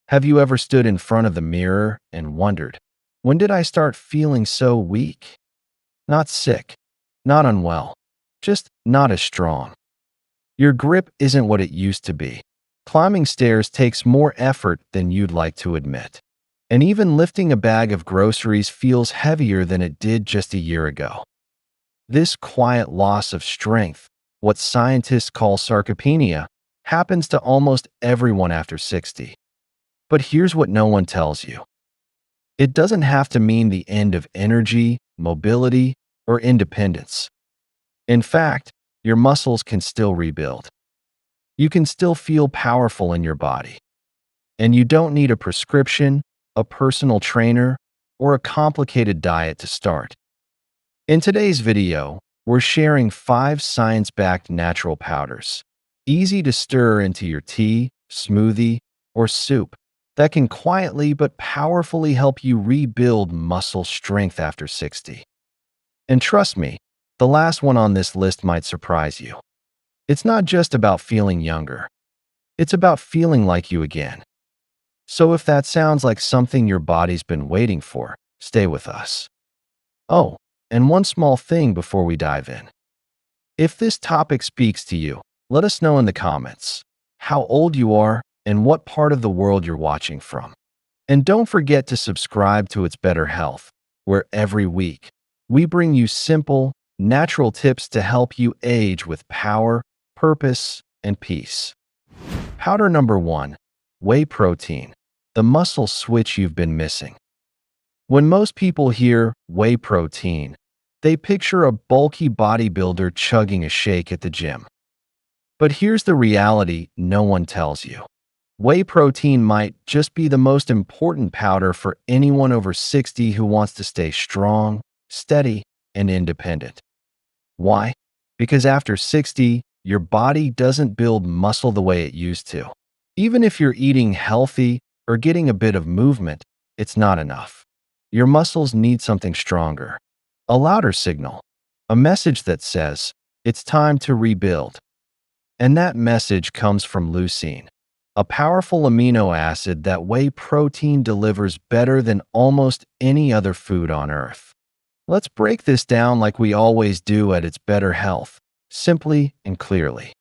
Have you ever stood in front of the mirror and wondered, when did I start feeling so weak? Not sick, not unwell, just not as strong. Your grip isn't what it used to be. Climbing stairs takes more effort than you'd like to admit. And even lifting a bag of groceries feels heavier than it did just a year ago. This quiet loss of strength, what scientists call sarcopenia, happens to almost everyone after 60. But here's what no one tells you. It doesn't have to mean the end of energy, mobility, or independence. In fact, your muscles can still rebuild. You can still feel powerful in your body. And you don't need a prescription, a personal trainer, or a complicated diet to start. In today's video, we're sharing 5 science-backed natural powders, easy to stir into your tea, smoothie, or soup, that can quietly but powerfully help you rebuild muscle strength after 60. And trust me, the last one on this list might surprise you. It's not just about feeling younger. It's about feeling like you again. So if that sounds like something your body's been waiting for, stay with us. Oh, and one small thing before we dive in. If this topic speaks to you, let us know in the comments how old you are and what part of the world you're watching from. And don't forget to subscribe to It's Better Health, where every week we bring you simple, natural tips to help you age with power, purpose, and peace. Powder number 1, whey protein, the muscle switch you've been missing. When most people hear whey protein, they picture a bulky bodybuilder chugging a shake at the gym. But here's the reality no one tells you. Whey protein might just be the most important powder for anyone over 60 who wants to stay strong, steady, and independent. Why? Because after 60, your body doesn't build muscle the way it used to. Even if you're eating healthy or getting a bit of movement, it's not enough. Your muscles need something stronger, a louder signal, a message that says, it's time to rebuild. And that message comes from leucine, a powerful amino acid that whey protein delivers better than almost any other food on earth. Let's break this down like we always do at It's Better Health, simply and clearly.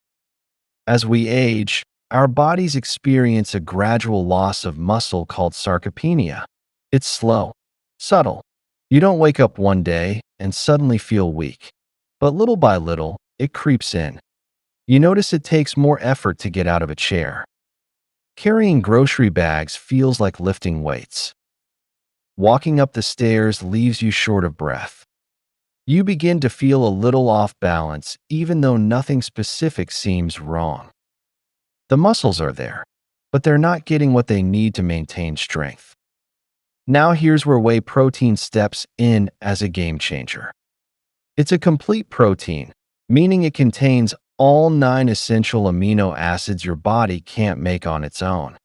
As we age, our bodies experience a gradual loss of muscle called sarcopenia. It's slow, subtle. You don't wake up one day and suddenly feel weak. But little by little, it creeps in. You notice it takes more effort to get out of a chair. Carrying grocery bags feels like lifting weights. Walking up the stairs leaves you short of breath. You begin to feel a little off balance even though nothing specific seems wrong. The muscles are there, but they're not getting what they need to maintain strength. Now here's where whey protein steps in as a game changer. It's a complete protein, meaning it contains all 9 essential amino acids your body can't make on its own.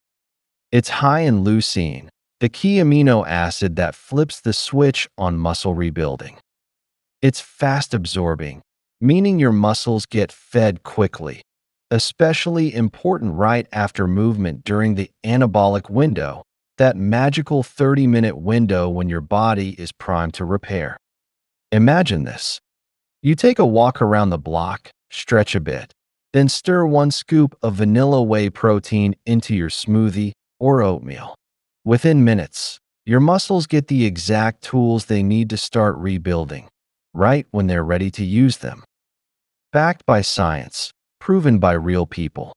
It's high in leucine, the key amino acid that flips the switch on muscle rebuilding. It's fast absorbing, meaning your muscles get fed quickly, especially important right after movement during the anabolic window, that magical 30-minute window when your body is primed to repair. Imagine this. You take a walk around the block, stretch a bit, then stir 1 scoop of vanilla whey protein into your smoothie or oatmeal. Within minutes, your muscles get the exact tools they need to start rebuilding, right when they're ready to use them. Backed by science, proven by real people.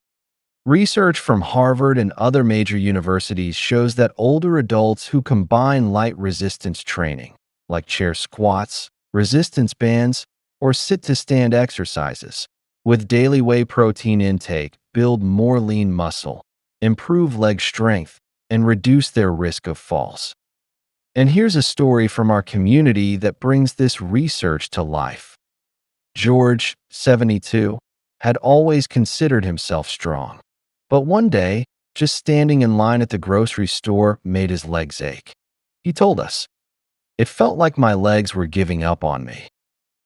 Research from Harvard and other major universities shows that older adults who combine light resistance training, like chair squats, resistance bands, or sit-to-stand exercises, with daily whey protein intake, build more lean muscle, improve leg strength, and reduce their risk of falls. And here's a story from our community that brings this research to life. George, 72, had always considered himself strong. But one day, just standing in line at the grocery store made his legs ache. He told us, "It felt like my legs were giving up on me."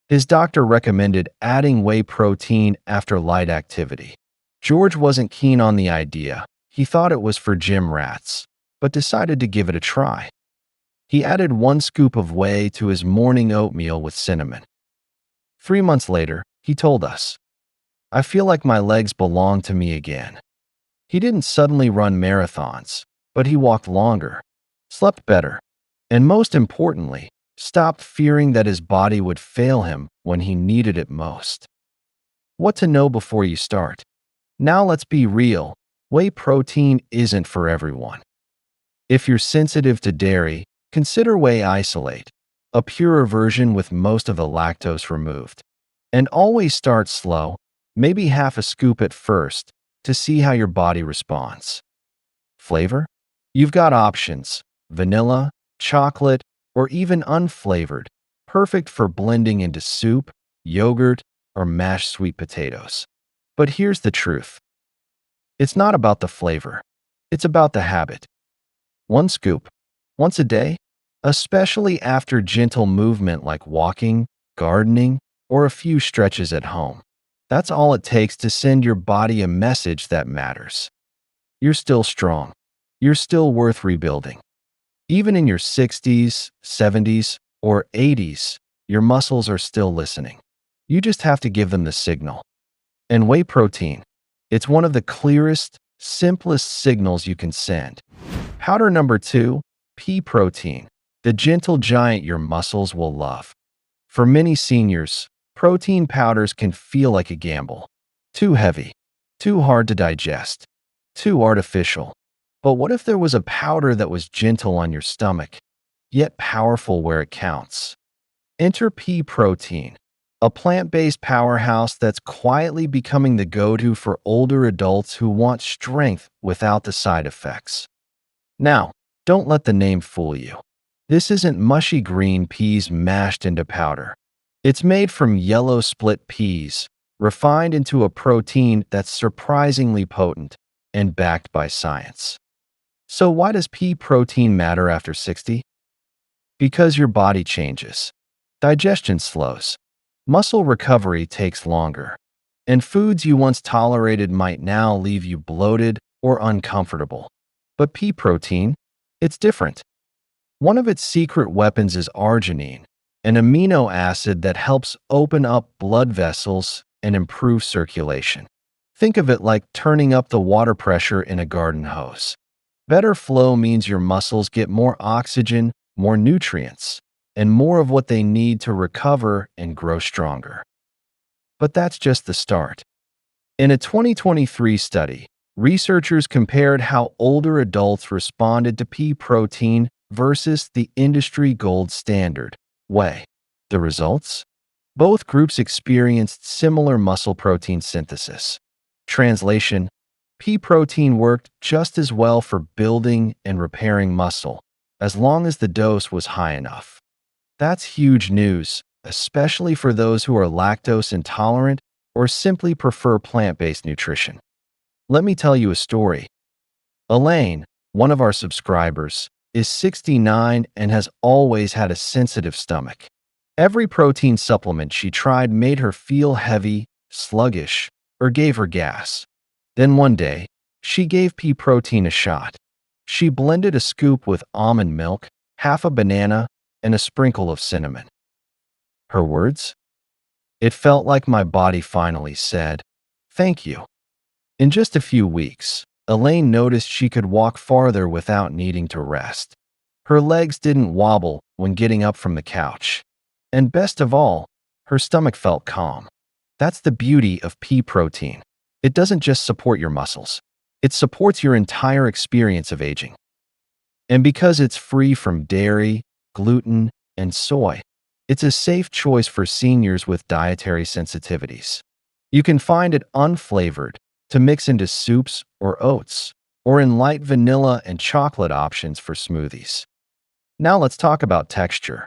His doctor recommended adding whey protein after light activity. George wasn't keen on the idea. He thought it was for gym rats. but decided to give it a try. He added 1 scoop of whey to his morning oatmeal with cinnamon. 3 months later, he told us, "I feel like my legs belong to me again." He didn't suddenly run marathons, but he walked longer, slept better, and most importantly, stopped fearing that his body would fail him when he needed it most. What to know before you start? Now let's be real. Whey protein isn't for everyone. If you're sensitive to dairy, consider whey isolate, a purer version with most of the lactose removed. And always start slow, maybe half a scoop at first, to see how your body responds. Flavor? You've got options: vanilla, chocolate, or even unflavored, perfect for blending into soup, yogurt, or mashed sweet potatoes. But here's the truth. It's not about the flavor. It's about the habit. 1 scoop, once a day, especially after gentle movement like walking, gardening, or a few stretches at home. That's all it takes to send your body a message that matters. You're still strong. You're still worth rebuilding. Even in your 60s, 70s, or 80s, your muscles are still listening. You just have to give them the signal. And whey protein, it's one of the clearest, simplest signals you can send. Powder number 2, pea protein, the gentle giant your muscles will love. For many seniors, protein powders can feel like a gamble. Too heavy, too hard to digest, too artificial. But what if there was a powder that was gentle on your stomach, yet powerful where it counts? Enter pea protein, a plant-based powerhouse that's quietly becoming the go-to for older adults who want strength without the side effects. Now, don't let the name fool you. This isn't mushy green peas mashed into powder. It's made from yellow split peas, refined into a protein that's surprisingly potent and backed by science. So why does pea protein matter after 60? Because your body changes. Digestion slows. Muscle recovery takes longer. And foods you once tolerated might now leave you bloated or uncomfortable. But pea protein, it's different. One of its secret weapons is arginine, an amino acid that helps open up blood vessels and improve circulation. Think of it like turning up the water pressure in a garden hose. Better flow means your muscles get more oxygen, more nutrients, and more of what they need to recover and grow stronger. But that's just the start. In a 2023 study, researchers compared how older adults responded to pea protein versus the industry gold standard, whey. The results? Both groups experienced similar muscle protein synthesis. Translation: pea protein worked just as well for building and repairing muscle, as long as the dose was high enough. That's huge news, especially for those who are lactose intolerant or simply prefer plant-based nutrition. Let me tell you a story. Elaine, one of our subscribers, is 69 and has always had a sensitive stomach. Every protein supplement she tried made her feel heavy, sluggish, or gave her gas. Then one day, she gave pea protein a shot. She blended a scoop with almond milk, half a banana, and a sprinkle of cinnamon. Her words? "It felt like my body finally said, 'Thank you.'" In just a few weeks, Elaine noticed she could walk farther without needing to rest. Her legs didn't wobble when getting up from the couch. And best of all, her stomach felt calm. That's the beauty of pea protein. It doesn't just support your muscles. It supports your entire experience of aging. And because it's free from dairy, gluten, and soy, it's a safe choice for seniors with dietary sensitivities. You can find it unflavored to mix into soups or oats, or in light vanilla and chocolate options for smoothies. Now let's talk about texture.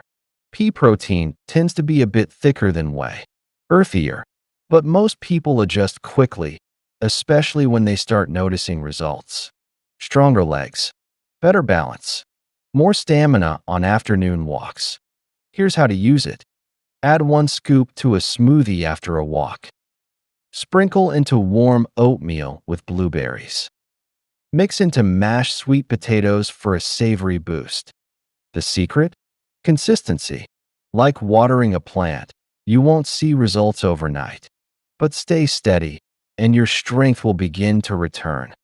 Pea protein tends to be a bit thicker than whey, earthier, but most people adjust quickly, especially when they start noticing results. Stronger legs, better balance, more stamina on afternoon walks. Here's how to use it. Add 1 scoop to a smoothie after a walk. Sprinkle into warm oatmeal with blueberries. Mix into mashed sweet potatoes for a savory boost. The secret? Consistency. Like watering a plant, you won't see results overnight. But stay steady, and your strength will begin to return.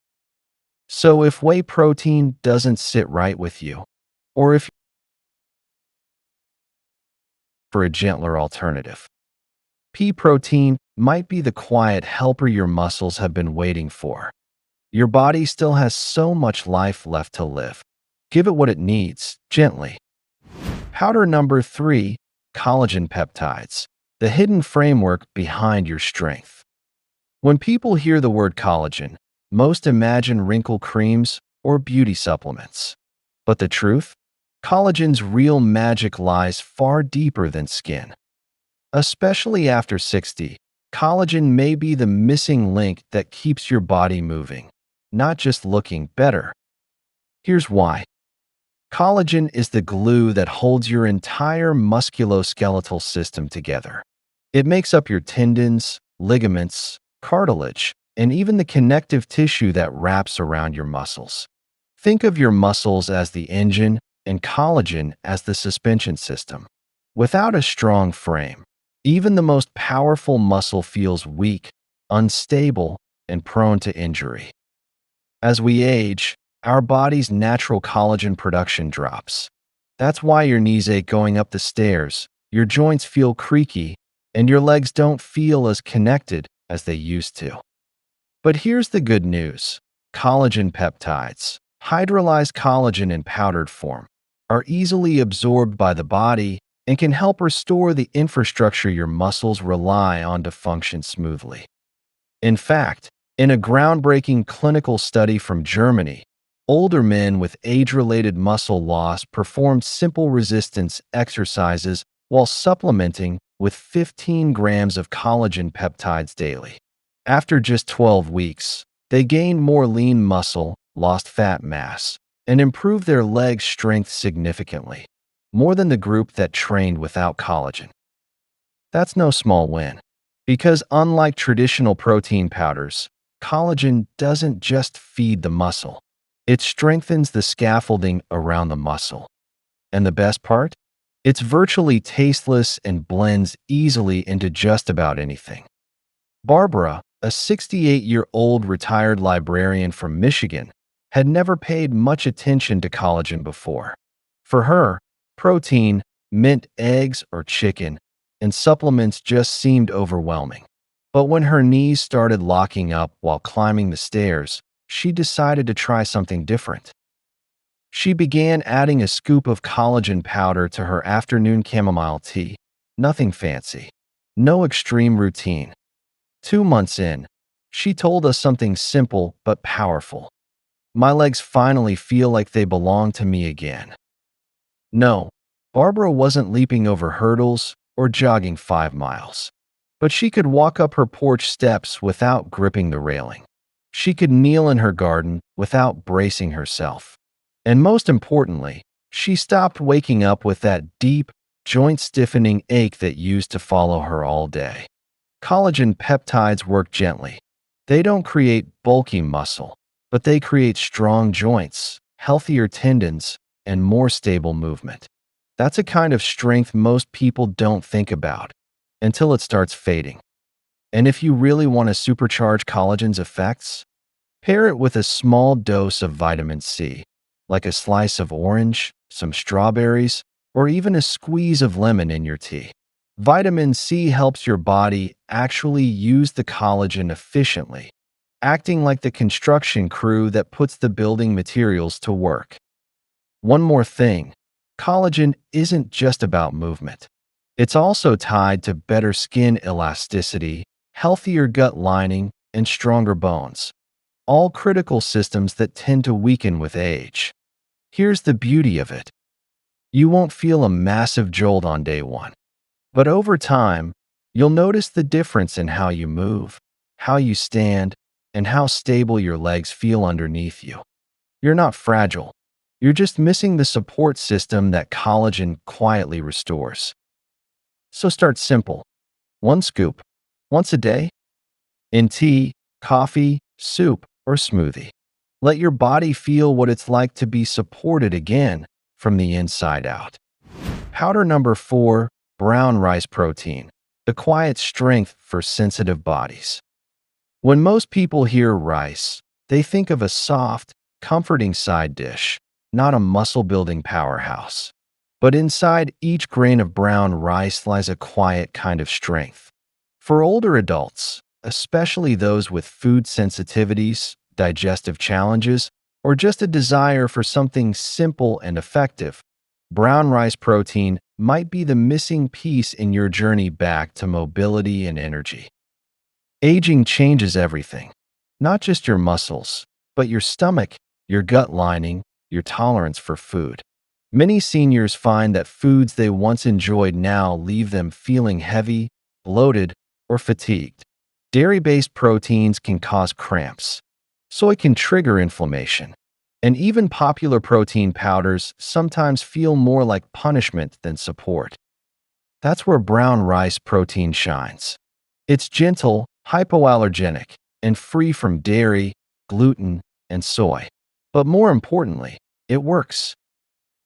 So if whey protein doesn't sit right with you, or if you're for a gentler alternative, pea protein might be the quiet helper your muscles have been waiting for. Your body still has so much life left to live. Give it what it needs, gently. Powder number 3, collagen peptides, the hidden framework behind your strength. When people hear the word collagen, most imagine wrinkle creams or beauty supplements. But the truth? Collagen's real magic lies far deeper than skin. Especially after 60, collagen may be the missing link that keeps your body moving, not just looking better. Here's why. Collagen is the glue that holds your entire musculoskeletal system together. It makes up your tendons, ligaments, cartilage, and even the connective tissue that wraps around your muscles. Think of your muscles as the engine and collagen as the suspension system. Without a strong frame, even the most powerful muscle feels weak, unstable, and prone to injury. As we age, our body's natural collagen production drops. That's why your knees ache going up the stairs, your joints feel creaky, and your legs don't feel as connected as they used to. But here's the good news. Collagen peptides, hydrolyzed collagen in powdered form, are easily absorbed by the body and can help restore the infrastructure your muscles rely on to function smoothly. In fact, in a groundbreaking clinical study from Germany, older men with age-related muscle loss performed simple resistance exercises while supplementing with 15 grams of collagen peptides daily. After just 12 weeks, they gained more lean muscle, lost fat mass, and improved their leg strength significantly, more than the group that trained without collagen. That's no small win, because unlike traditional protein powders, collagen doesn't just feed the muscle. It strengthens the scaffolding around the muscle. And the best part? It's virtually tasteless and blends easily into just about anything. Barbara, a 68-year-old retired librarian from Michigan, had never paid much attention to collagen before. For her, protein meant eggs or chicken, and supplements just seemed overwhelming. But when her knees started locking up while climbing the stairs, she decided to try something different. She began adding a scoop of collagen powder to her afternoon chamomile tea. Nothing fancy. No extreme routine. 2 months in, she told us something simple but powerful. My legs finally feel like they belong to me again. No, Barbara wasn't leaping over hurdles or jogging 5 miles. But she could walk up her porch steps without gripping the railing. She could kneel in her garden without bracing herself. And most importantly, she stopped waking up with that deep, joint-stiffening ache that used to follow her all day. Collagen peptides work gently. They don't create bulky muscle, but they create strong joints, healthier tendons, and more stable movement. That's a kind of strength most people don't think about until it starts fading. And if you really want to supercharge collagen's effects, pair it with a small dose of vitamin C, like a slice of orange, some strawberries, or even a squeeze of lemon in your tea. Vitamin C helps your body actually use the collagen efficiently, acting like the construction crew that puts the building materials to work. One more thing, collagen isn't just about movement. It's also tied to better skin elasticity, healthier gut lining, and stronger bones, all critical systems that tend to weaken with age. Here's the beauty of it. You won't feel a massive jolt on day one, but over time, you'll notice the difference in how you move, how you stand, and how stable your legs feel underneath you. You're not fragile. You're just missing the support system that collagen quietly restores. So start simple. 1 scoop, once a day, in tea, coffee, soup, or smoothie. Let your body feel what it's like to be supported again from the inside out. Powder number 4, brown rice protein, the quiet strength for sensitive bodies. When most people hear rice, they think of a soft, comforting side dish, not a muscle-building powerhouse. But inside each grain of brown rice lies a quiet kind of strength. For older adults, especially those with food sensitivities, digestive challenges, or just a desire for something simple and effective, brown rice protein might be the missing piece in your journey back to mobility and energy. Aging changes everything, not just your muscles, but your stomach, your gut lining, your tolerance for food. Many seniors find that foods they once enjoyed now leave them feeling heavy, bloated, or fatigued. Dairy-based proteins can cause cramps. Soy can trigger inflammation. And even popular protein powders sometimes feel more like punishment than support. That's where brown rice protein shines. It's gentle, hypoallergenic, and free from dairy, gluten, and soy. But more importantly, it works.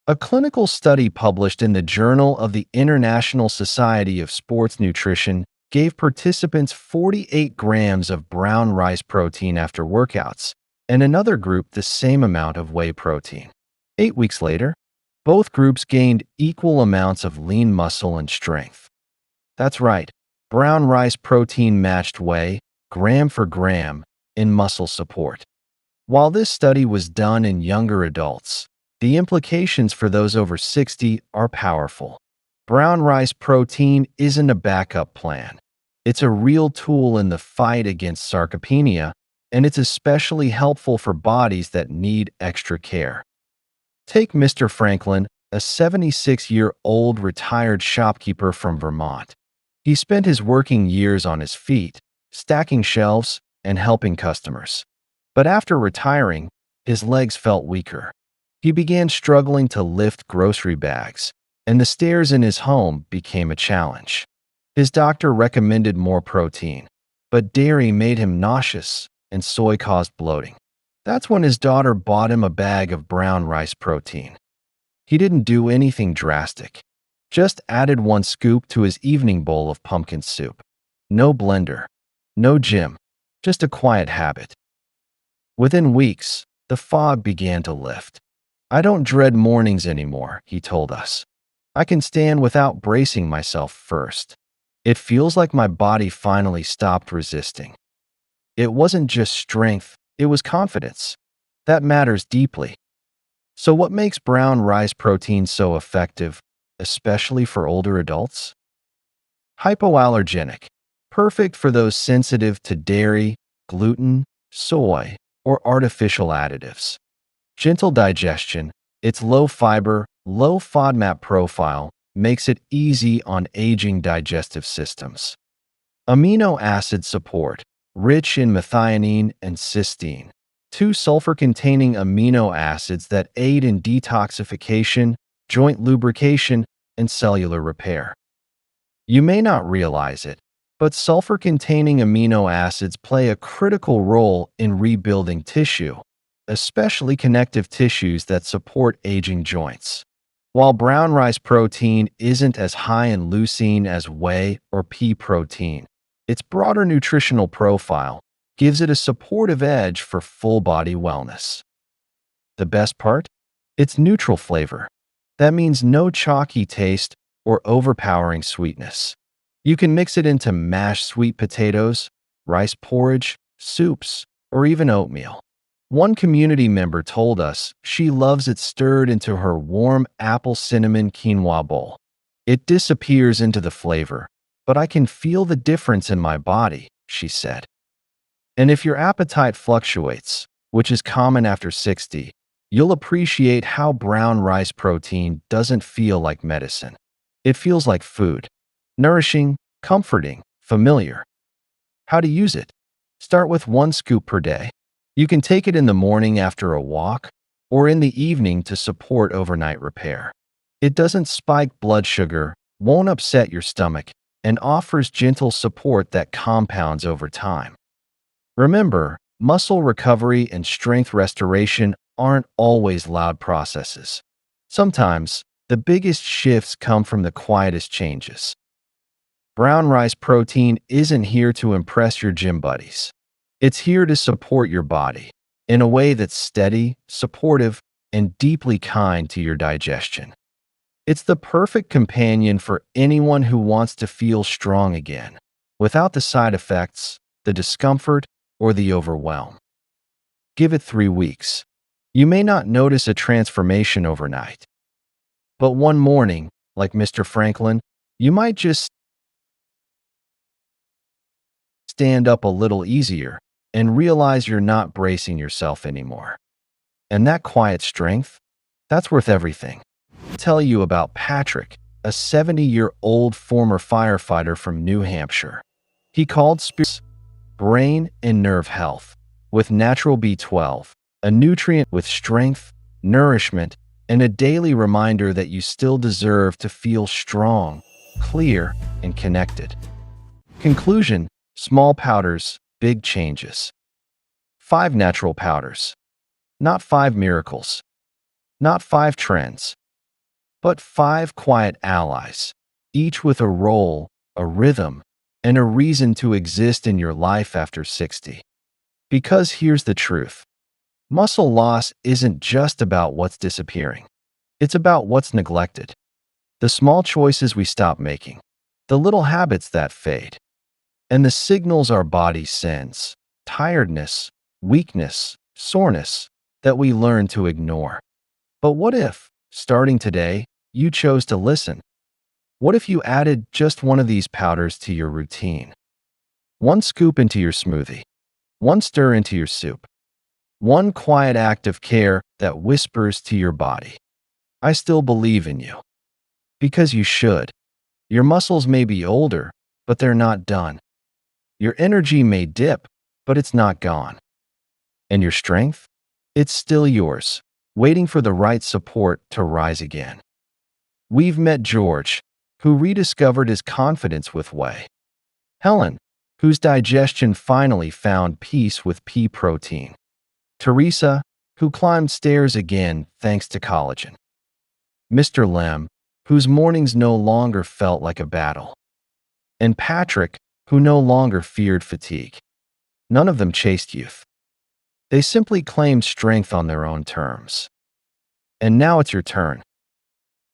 A clinical study published in the Journal of the International Society of Sports Nutrition gave participants 48 grams of brown rice protein after workouts, and another group the same amount of whey protein. 8 weeks later, both groups gained equal amounts of lean muscle and strength. That's right, brown rice protein matched whey, gram for gram, in muscle support. While this study was done in younger adults, the implications for those over 60 are powerful. Brown rice protein isn't a backup plan. It's a real tool in the fight against sarcopenia, and it's especially helpful for bodies that need extra care. Take Mr. Franklin, a 76-year-old retired shopkeeper from Vermont. He spent his working years on his feet, stacking shelves and helping customers. But after retiring, his legs felt weaker. He began struggling to lift grocery bags, and the stairs in his home became a challenge. His doctor recommended more protein, but dairy made him nauseous and soy caused bloating. That's when his daughter bought him a bag of brown rice protein. He didn't do anything drastic, just added 1 scoop to his evening bowl of pumpkin soup. No blender, no gym, just a quiet habit. Within weeks, the fog began to lift. "I don't dread mornings anymore," he told us. "I can stand without bracing myself first. It feels like my body finally stopped resisting." It wasn't just strength, it was confidence. That matters deeply. So what makes brown rice protein so effective, especially for older adults? Hypoallergenic, perfect for those sensitive to dairy, gluten, soy, or artificial additives. Gentle digestion, its low fiber, low FODMAP profile makes it easy on aging digestive systems. Amino acid support, rich in methionine and cysteine, 2 sulfur-containing amino acids that aid in detoxification, joint lubrication, and cellular repair. You may not realize it, but sulfur-containing amino acids play a critical role in rebuilding tissue, especially connective tissues that support aging joints. While brown rice protein isn't as high in leucine as whey or pea protein, its broader nutritional profile gives it a supportive edge for full-body wellness. The best part? Its neutral flavor. That means no chalky taste or overpowering sweetness. You can mix it into mashed sweet potatoes, rice porridge, soups, or even oatmeal. One community member told us she loves it stirred into her warm apple cinnamon quinoa bowl. "It disappears into the flavor, but I can feel the difference in my body," she said. And if your appetite fluctuates, which is common after 60, you'll appreciate how brown rice protein doesn't feel like medicine. It feels like food. Nourishing, comforting, familiar. How to use it? Start with 1 scoop per day. You can take it in the morning after a walk or in the evening to support overnight repair. It doesn't spike blood sugar, won't upset your stomach, and offers gentle support that compounds over time. Remember, Muscle recovery and strength restoration aren't always loud processes. Sometimes, the biggest shifts come from the quietest changes. Brown rice protein isn't here to impress your gym buddies. It's here to support your body in a way that's steady, supportive, and deeply kind to your digestion. It's the perfect companion for anyone who wants to feel strong again, without the side effects, the discomfort, or the overwhelm. Give it 3 weeks. You may not notice a transformation overnight, but one morning, like Mr. Franklin, you might just stand up a little easier and realize you're not bracing yourself anymore. And that quiet strength, that's worth everything. I'll tell you about Patrick, a 70-year-old former firefighter from New Hampshire. He called spirits brain and nerve health with natural B12, a nutrient with strength, nourishment, and a daily reminder that you still deserve to feel strong, clear, and connected. Conclusion: small powders, big changes. 5 natural powders. Not 5 miracles. Not 5 trends. But 5 quiet allies, each with a role, a rhythm, and a reason to exist in your life after 60. Because here's the truth. Muscle loss isn't just about what's disappearing. It's about what's neglected. The small choices we stop making, the little habits that fade, and the signals our body sends, tiredness, weakness, soreness, that we learn to ignore. But what if, starting today, you chose to listen? What if you added just one of these powders to your routine? 1 scoop into your smoothie, 1 stir into your soup, 1 quiet act of care that whispers to your body, I still believe in you. Because you should. Your muscles may be older, but they're not done. Your energy may dip, but it's not gone. And your strength? It's still yours, waiting for the right support to rise again. We've met George, who rediscovered his confidence with whey. Helen, whose digestion finally found peace with pea protein. Teresa, who climbed stairs again thanks to collagen. Mr. Lem, whose mornings no longer felt like a battle. And Patrick, who no longer feared fatigue. None of them chased youth. They simply claimed strength on their own terms. And now it's your turn.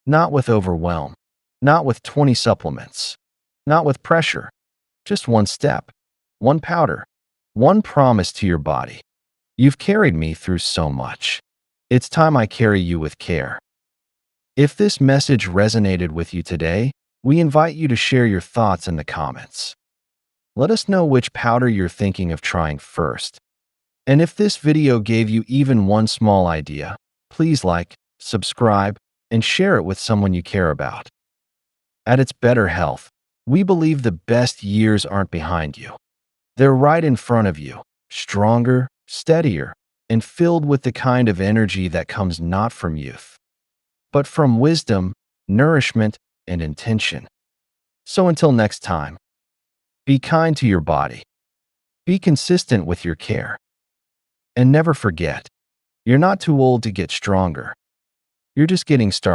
Not with overwhelm, not with 20 supplements, not with pressure, just 1 step, 1 powder, 1 promise to your body. You've carried me through so much. It's time I carry you with care. If this message resonated with you today, we invite you to share your thoughts in the comments. Let us know which powder you're thinking of trying first. And if this video gave you even one small idea, please like, subscribe, and share it with someone you care about. At its Better Health, we believe the best years aren't behind you. They're right in front of you, stronger, steadier, and filled with the kind of energy that comes not from youth, but from wisdom, nourishment, and intention. So until next time, be kind to your body, be consistent with your care, and never forget, you're not too old to get stronger. You're just getting started.